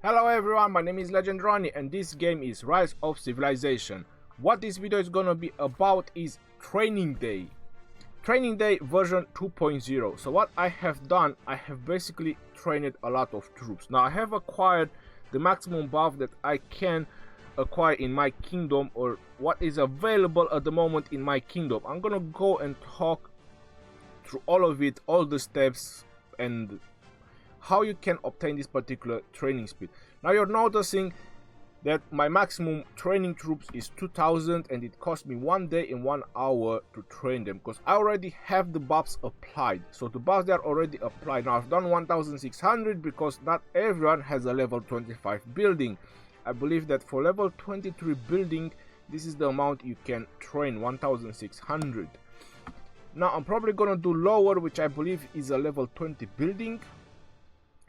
Hello everyone, my name is Legend Ronnie and this game is Rise of Civilization. What this video is gonna be about is Training Day. Training Day version 2.0. So what I have done, I have basically trained a lot of troops. Now I have acquired the maximum buff that I can acquire in my kingdom, or what is available at the moment in my kingdom. I'm gonna go and talk through all of it, all the steps and how you can obtain this particular training speed. Now you're noticing that my maximum training troops is 2000 and it cost me 1 day and 1 hour to train them because I already have the buffs applied. So the buffs are already applied. Now I've done 1600 because not everyone has a level 25 building. I believe that for level 23 building, this is the amount you can train, 1600. Now I'm probably gonna do lower, which I believe is a level 20 building,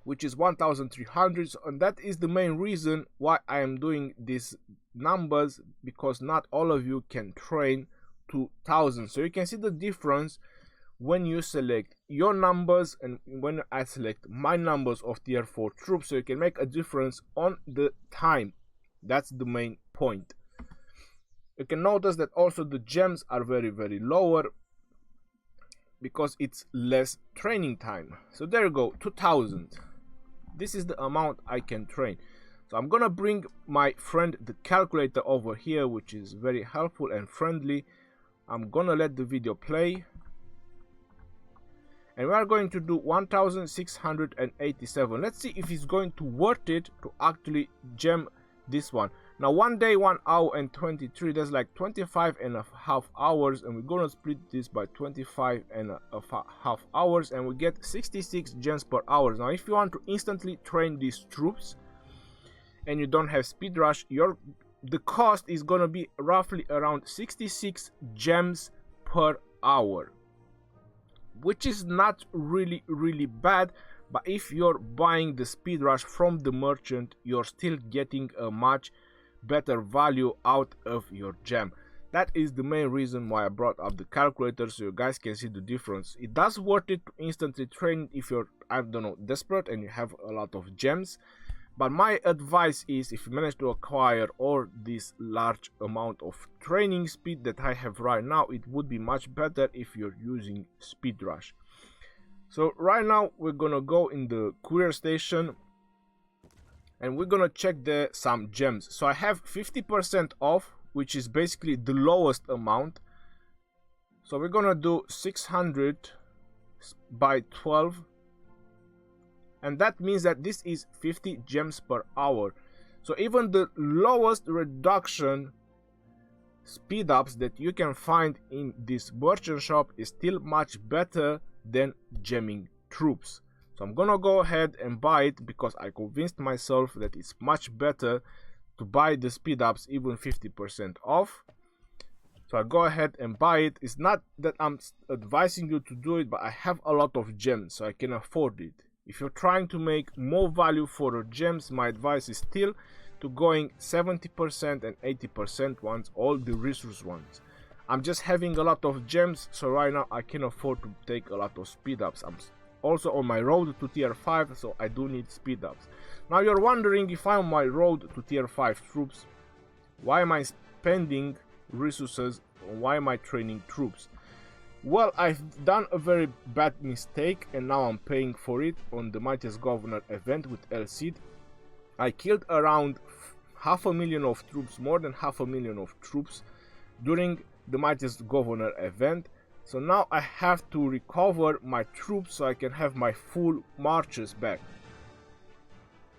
which is 1300, and that is the main reason why I am doing these numbers, because not all of you can train 2000. So you can see the difference when you select your numbers and when I select my numbers of tier 4 troops, so you can make a difference on the time. That's the main point. You can notice that also the gems are very lower because it's less training time. So there you go, 2000. This is the amount I can train. So I'm gonna bring my friend the calculator over here, which is very helpful and friendly. I'm gonna let the video play and we are going to do 1687. Let's see if it's going to worth it to actually gem this one. Now 1 day 1 hour and 23, that's like 25.5 hours, and we're gonna split this by 25.5 hours and we get 66 gems per hour. Now if you want to instantly train these troops and you don't have speed rush, the cost is gonna be roughly around 66 gems per hour, which is not really bad. But if you're buying the speed rush from the merchant, you're still getting a much better value out of your gem. That is the main reason why I brought up the calculator, so you guys can see the difference. It does worth it to instantly train if you're, I don't know, desperate and you have a lot of gems. But my advice is, if you manage to acquire all this large amount of training speed that I have right now, it would be much better if you're using speed rush. So right now we're gonna go in the courier station and we're gonna check some gems. So I have 50% off, which is basically the lowest amount. So we're gonna do 600 by 12, and that means that this is 50 gems per hour. So even the lowest reduction speed ups that you can find in this merchant shop is still much better than gemming troops. So I'm gonna go ahead and buy it because I convinced myself that it's much better to buy the speed ups even 50% off. So I go ahead and buy it. It's not that I'm advising you to do it, but I have a lot of gems so I can afford it. If you're trying to make more value for your gems, my advice is still to going 70% and 80% ones, all the resource ones. I'm just having a lot of gems, so right now I can afford to take a lot of speed ups. I'm also on my road to tier 5, so I do need speed ups. Now you're wondering, if I'm on my road to tier 5 troops, why am I spending resources, why am I training troops? Well, I've done a very bad mistake and now I'm paying for it on the Mightiest Governor event with El Cid. I killed around 500,000 of troops, more than 500,000 of troops during the Mightiest Governor event. So now I have to recover my troops so I can have my full marches back.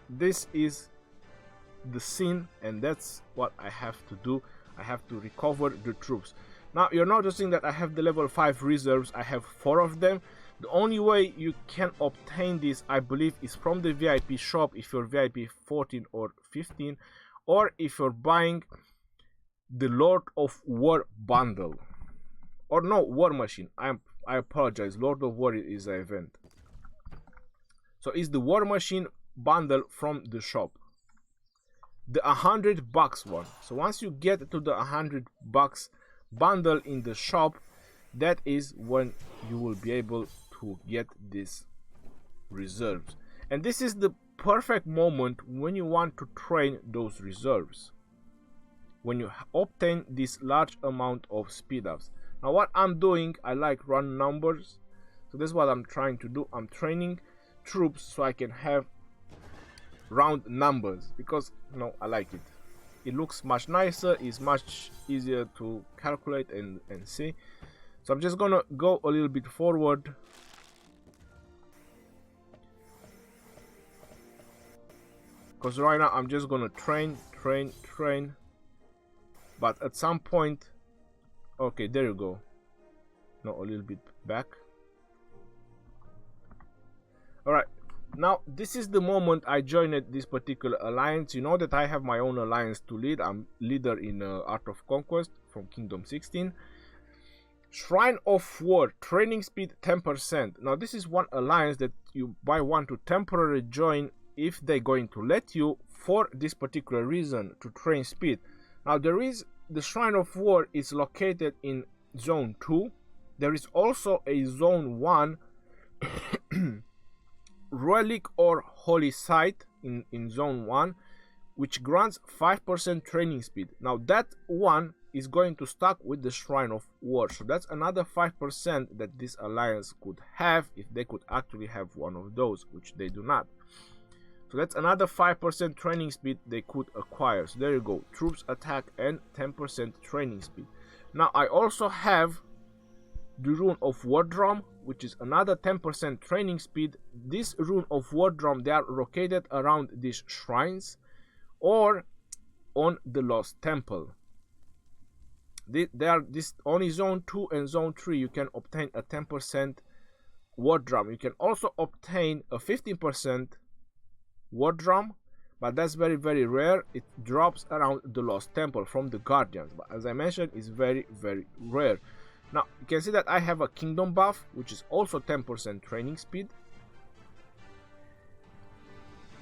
This is the scene and that's what I have to do. I have to recover the troops. Now you're noticing that I have the level 5 reserves. I have 4 of them. The only way you can obtain this, I believe, is from the VIP shop if you're VIP 14 or 15, or if you're buying the Lord of War bundle. Or no, War Machine. I apologize. Lord of War is an event. So it's the War Machine bundle from the shop. The $100 one. So once you get to the $100 bundle in the shop, that is when you will be able to get these reserves. And this is the perfect moment when you want to train those reserves, when you obtain this large amount of speed ups. Now what I'm doing, I like round numbers, so that's what I'm trying to do. I'm training troops so I can have round numbers, because I like it. It looks much nicer, it's much easier to calculate and see. So I'm just gonna go a little bit forward. Because right now I'm just gonna train. But at some point, okay, there you go. No, a little bit back. Alright, now this is the moment I joined this particular alliance. You know that I have my own alliance to lead. I'm leader in Art of Conquest from Kingdom 16. Shrine of War, training speed 10%. Now this is one alliance that you might want to temporarily join if they're going to let you, for this particular reason, to train speed. Now the Shrine of War is located in Zone 2. There is also a Zone 1 relic or holy site in Zone 1, which grants 5% training speed. Now that one is going to stack with the Shrine of War, so that's another 5% that this alliance could have if they could actually have one of those, which they do not. So that's another 5% training speed they could acquire. So there you go, troops attack and 10% training speed. Now I also have the Rune of War Drum, which is another 10% training speed. This Rune of War Drum, they are located around these shrines or on the Lost Temple. They are this only Zone 2 and Zone 3 you can obtain a 10% War Drum. You can also obtain a 15% War Drum, but that's very, very rare. It drops around the Lost Temple from the Guardians, but as I mentioned, it's very, very rare. Now you can see that I have a Kingdom buff, which is also 10% training speed.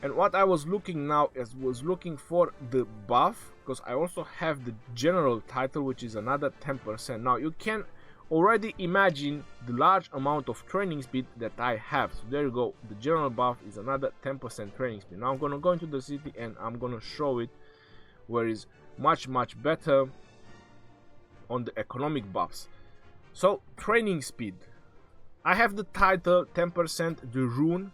And what I was looking now is looking for the buff, because I also have the General title, which is another 10%. Now you can already imagine the large amount of training speed that I have. So there you go, the General buff is another 10% training speed. Now I'm gonna go into the city and I'm gonna show it where it's much better on the economic buffs. So training speed, I have the title 10%, the rune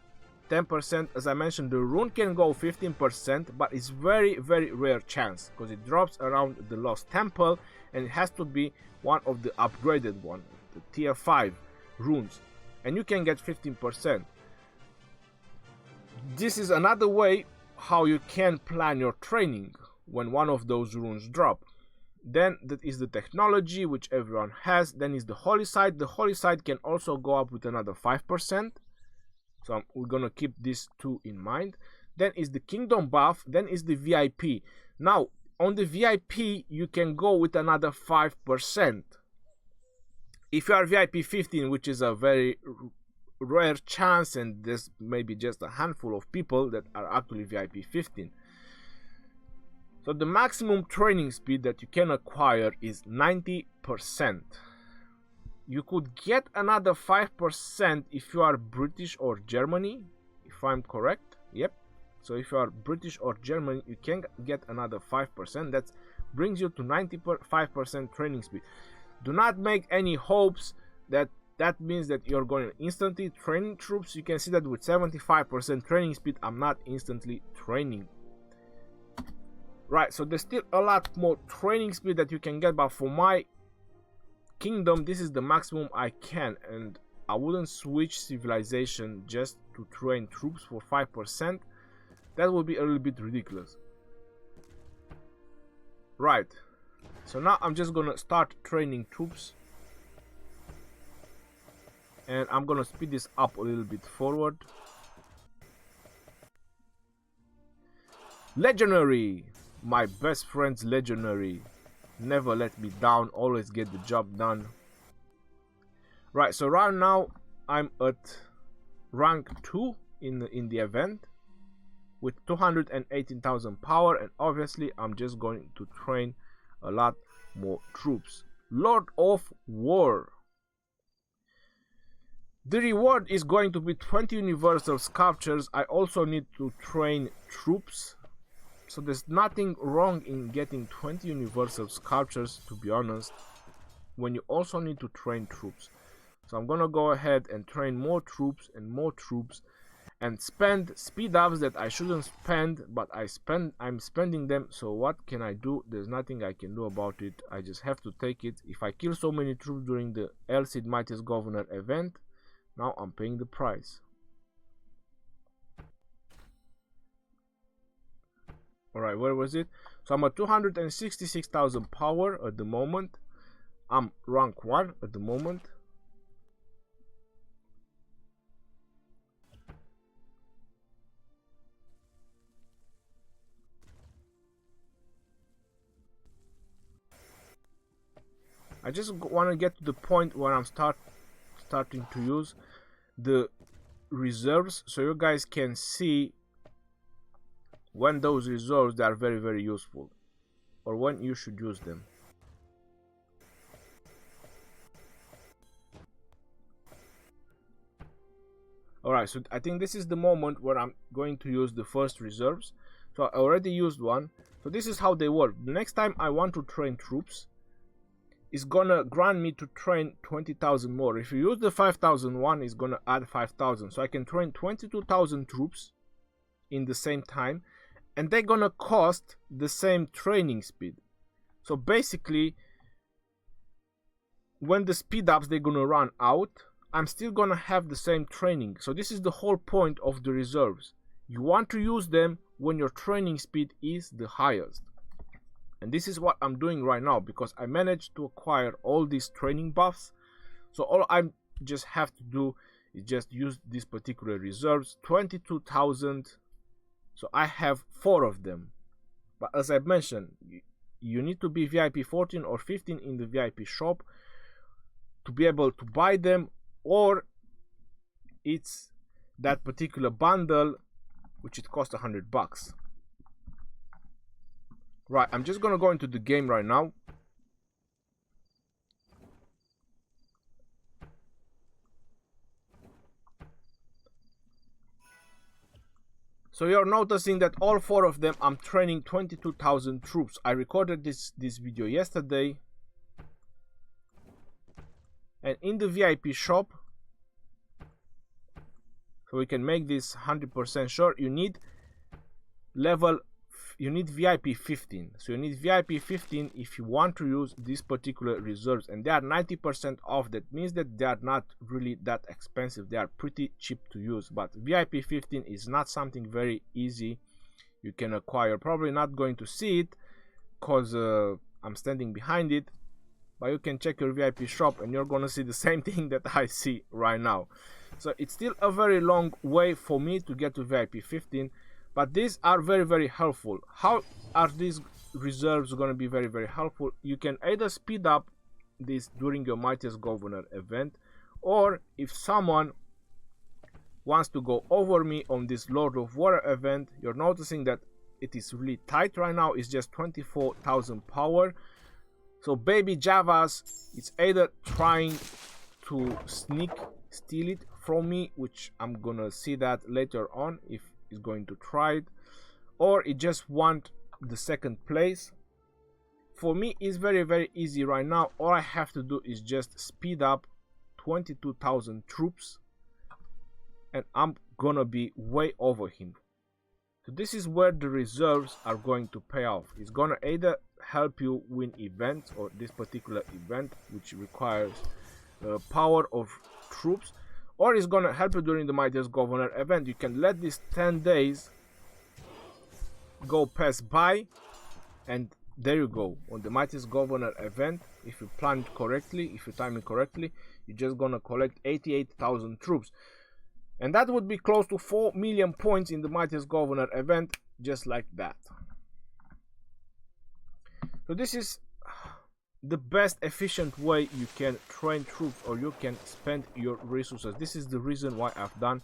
10%. As I mentioned, the rune can go 15%, but it's very, very rare chance because it drops around the Lost Temple and it has to be one of the upgraded one, the tier 5 runes, and you can get 15%. This is another way how you can plan your training when one of those runes drop. Then that is the technology, which everyone has. Then is the holy site. The holy site can also go up with another 5%. So we're gonna keep these two in mind. Then is the Kingdom buff. Then is the VIP. Now on the VIP you can go with another 5%. If you are VIP 15, which is a very rare chance, and there's maybe just a handful of people that are actually VIP 15. So the maximum training speed that you can acquire is 90%. You could get another 5% if you are British or Germany, if I'm correct. Yep. So if you are British or German, you can get another 5%. That brings you to 95% training speed. Do not make any hopes that means that you're going to instantly train troops. You can see that with 75% training speed, I'm not instantly training. Right, so there's still a lot more training speed that you can get, but for my kingdom, this is the maximum I can, and I wouldn't switch civilization just to train troops for 5%. That would be a little bit ridiculous. Right, so now I'm just gonna start training troops, and I'm gonna speed this up a little bit forward. Legendary, my best friend's legendary. Never let me down, always get the job done. Right, so right now I'm at rank 2 in the event with 218,000 power, and obviously I'm just going to train a lot more troops. Lord of War. The reward is going to be 20 universal sculptures. I also need to train troops. So there's nothing wrong in getting 20 universal sculptures, to be honest, when you also need to train troops. So I'm gonna go ahead and train more troops and spend speed ups that I shouldn't spend, but I'm spending them. So what can I do? There's nothing I can do about it. I just have to take it. If I kill so many troops during the Elcid Mightiest Governor event, now I'm paying the price. Alright, where was it? So I'm at 266,000 power at the moment. I'm rank 1 at the moment. I just want to get to the point where I'm starting to use the reserves, so you guys can see when those reserves they are very, very useful, or when you should use them. Alright, so I think this is the moment where I'm going to use the first reserves. So I already used one. So this is how they work. The next time I want to train troops, it's gonna grant me to train 20,000 more. If you use the 5,001, it's gonna add 5,000. So I can train 22,000 troops in the same time, and they're gonna cost the same training speed. So basically, when the speed ups they're gonna run out, I'm still gonna have the same training. So this is the whole point of the reserves. You want to use them when your training speed is the highest. And this is what I'm doing right now, because I managed to acquire all these training buffs. So all I just have to do is just use these particular reserves, 22,000. So I have 4 of them. But as I mentioned, you need to be VIP 14 or 15 in the VIP shop to be able to buy them, or it's that particular bundle which it costs $100. Right, I'm just gonna go into the game right now. So you're noticing that all 4 of them I'm training 22,000 troops. I recorded this video yesterday. And in the VIP shop, so we can make this 100% sure, you need VIP 15. So you need VIP 15 if you want to use these particular reserves, and they are 90% off. That means that they are not really that expensive. They are pretty cheap to use, but VIP 15 is not something very easy you can acquire. Probably not going to see it because I'm standing behind it, but you can check your VIP shop and you're gonna see the same thing that I see right now. So it's still a very long way for me to get to VIP 15, but these are very, very helpful. How are these reserves going to be very, very helpful? You can either speed up this during your Mightiest Governor event, or if someone wants to go over me on this Lord of War event, you're noticing that it is really tight right now. It's just 24,000 power. So baby Javas, it's either trying to steal it from me, which I'm gonna see that later on if it's going to try it, or it just want the second place. For me, it's very, very easy right now. All I have to do is just speed up 22,000 troops and I'm gonna be way over him. So this is where the reserves are going to pay off. It's gonna either help you win events, or this particular event which requires power of troops, or it's gonna help you during the Mightiest Governor event. You can let these 10 days go pass by, and there you go. On the Mightiest Governor event, if you plan it correctly, if you time it correctly, you're just gonna collect 88,000 troops, and that would be close to 4 million points in the Mightiest Governor event, just like that. So this is the best efficient way you can train troops, or you can spend your resources. This is the reason why I've done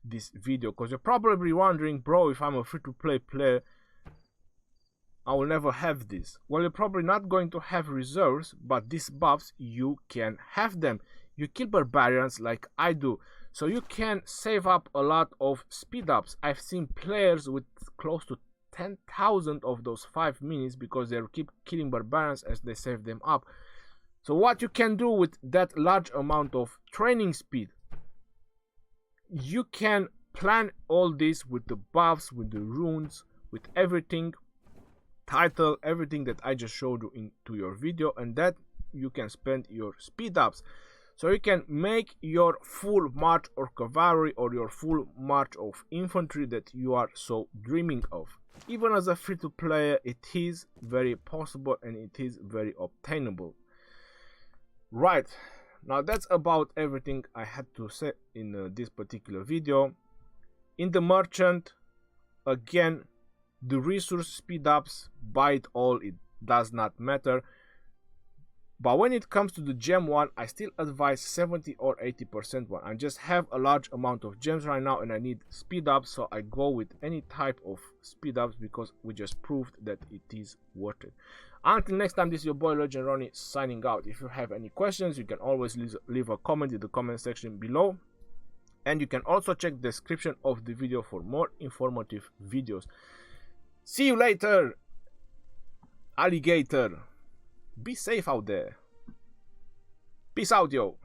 this video, because you're probably wondering, bro, if I'm a free-to-play player, I will never have this. Well, you're probably not going to have reserves, but these buffs, you can have them. you kill barbarians like I do, so you can save up a lot of speed ups. I've seen players with close to 10,000 of those 5 minis because they keep killing barbarians as they save them up. So what you can do with that large amount of training speed, you can plan all this with the buffs, with the runes, with everything, title, everything that I just showed you into your video, and that you can spend your speed ups. So you can make your full march or cavalry or your full march of infantry that you are so dreaming of. Even as a free to player, it is very possible and it is very obtainable. Right, now that's about everything I had to say in this particular video. In the merchant, again, the resource speed ups, buy it all, it does not matter. But when it comes to the gem one, I still advise 70 or 80% one. I just have a large amount of gems right now and I need speed ups, so I go with any type of speed ups because we just proved that it is worth it. Until next time, this is your boy Legend Ronnie signing out. If you have any questions, you can always leave a comment in the comment section below. And you can also check the description of the video for more informative videos. See you later, alligator. Be safe out there. Peace out, yo.